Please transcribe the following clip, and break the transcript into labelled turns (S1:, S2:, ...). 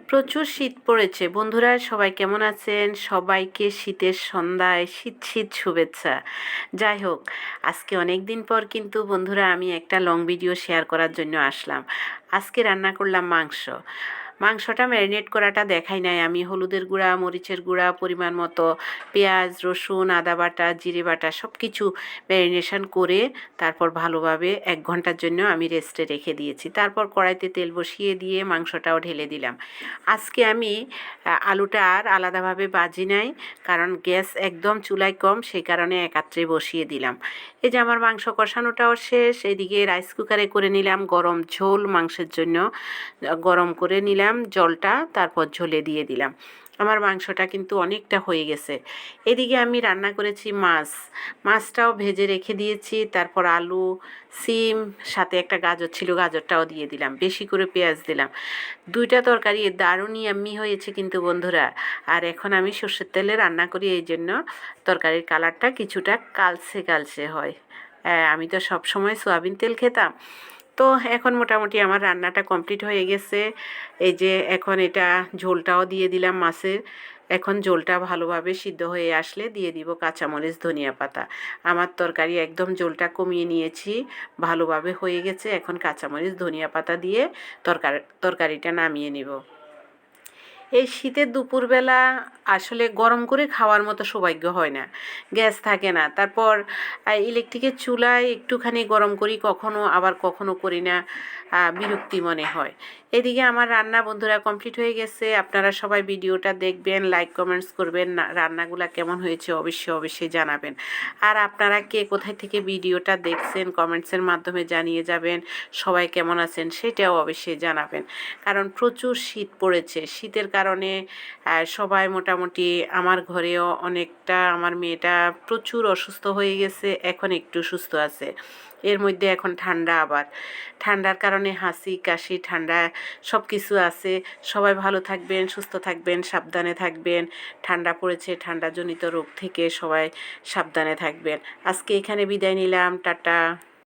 S1: প্রচুর শীত পড়েছে বন্ধুরা, সবাই কেমন আছেন? সবাইকে শীতের সন্ধ্যায় শীত শীত শুভেচ্ছা। যাই হোক, আজকে অনেক দিন পর কিন্তু বন্ধুরা আমি একটা লং ভিডিও শেয়ার করার জন্য আসলাম। আজকে রান্না করলাম মাংস। মাংসটা ম্যারিনেট করাটা দেখাই নাই আমি। হলুদের গুঁড়া, মরিচের গুঁড়া, পরিমাণ মতো পেঁয়াজ, রসুন, আদা বাটা, জিরে বাটা সব কিছু ম্যারিনেশন করে তারপর ভালোভাবে 1 ঘন্টার জন্য আমি রেস্টে রেখে দিয়েছি। তারপর কড়াইতে তেল বসিয়ে দিয়ে মাংসটাও ঢেলে দিলাম। আজকে আমি আলুটা আর আলাদাভাবে ভাজি নাই, কারণ গ্যাস একদম চুলায় কম, সেই কারণে একাত্রে বসিয়ে দিলাম। এই যে আমার মাংস কষানোটাও শেষ। এদিকে রাইস কুকারে করে নিলাম গরম ঝোল মাংসের জন্য। গরম করে নিলাম জলটা, তারপর ঝোলে দিয়ে দিলাম। আমার মাংসটা কিন্তু অনেকটা হয়ে গেছে। এদিকে আমি রান্না করেছি মাছ। মাছটাও ভেজে রেখে দিয়েছি। তারপর আলু, সিম, সাথে একটা গাজর ছিল, গাজরটাও দিয়ে দিলাম। বেশি করে পেঁয়াজ দিলাম। 2টা তরকারি দারুণ ইয়াম্মি হয়েছে কিন্তু বন্ধুরা। আর এখন আমি সর্ষের তেলে রান্না করি, এই জন্য তরকারির কালারটা কিছুটা কালচে কালচে হয়। আমি তো সব সময় সয়াবিন তেল খেতাম। তো এখন মোটামুটি আমার রান্নাটা কমপ্লিট হয়ে গেছে। এই যে এখন এটা ঝোলটাও দিয়ে দিলাম মাছের। এখন ঝোলটা ভালোভাবে সিদ্ধ হয়ে আসলে দিয়ে দিব কাঁচামরিচ, ধনিয়া পাতা। আমার তরকারি একদম ঝোলটা কমিয়ে নিয়েছি, ভালোভাবে হয়ে গেছে। এখন কাঁচামরিচ, ধনিয়া পাতা দিয়ে তরকারিটা নামিয়ে নেব। এই শীতের দুপুরবেলা আসলে গরম করে খাওয়ার মতো সৌভাগ্য হয় না, গ্যাস থাকে না। তারপর ইলেকট্রিকের চুলায় একটুখানি গরম করি কখনো, আবার কখনো করি না, বিরক্তি মনে হয়। এদিকে আমার রান্না বন্ধুরা কমপ্লিট হয়ে গেছে। আপনারা সবাই ভিডিওটা দেখবেন, লাইক কমেন্টস করবেন, রান্নাগুলা কেমন হয়েছে অবশ্যই অবশ্যই জানাবেন। আর আপনারা কে কোথায় থেকে ভিডিওটা দেখছেন কমেন্টসের মাধ্যমে জানিয়ে যাবেন। সবাই কেমন আছেন সেটাও অবশ্যই জানাবেন, কারণ প্রচুর শীত পড়েছে। শীতের কারণে সবাই মোটামুটি, আমার ঘরেও অনেকটা, আমার মেয়েটা প্রচুর অসুস্থ হয়ে গেছে, এখন একটু সুস্থ আছে। এর মধ্যে এখন ঠান্ডা, আবার ঠান্ডার কারণে হাসি কাশি ঠান্ডা সব কিছু আছে। সবাই ভালো থাকবেন, সুস্থ থাকবেন, সাবধানে থাকবেন। ঠান্ডা পড়েছে, ঠান্ডাজনিত রোগ থেকে সবাই সাবধানে থাকবেন। আজকে এখানে বিদায় নিলাম, টাটা।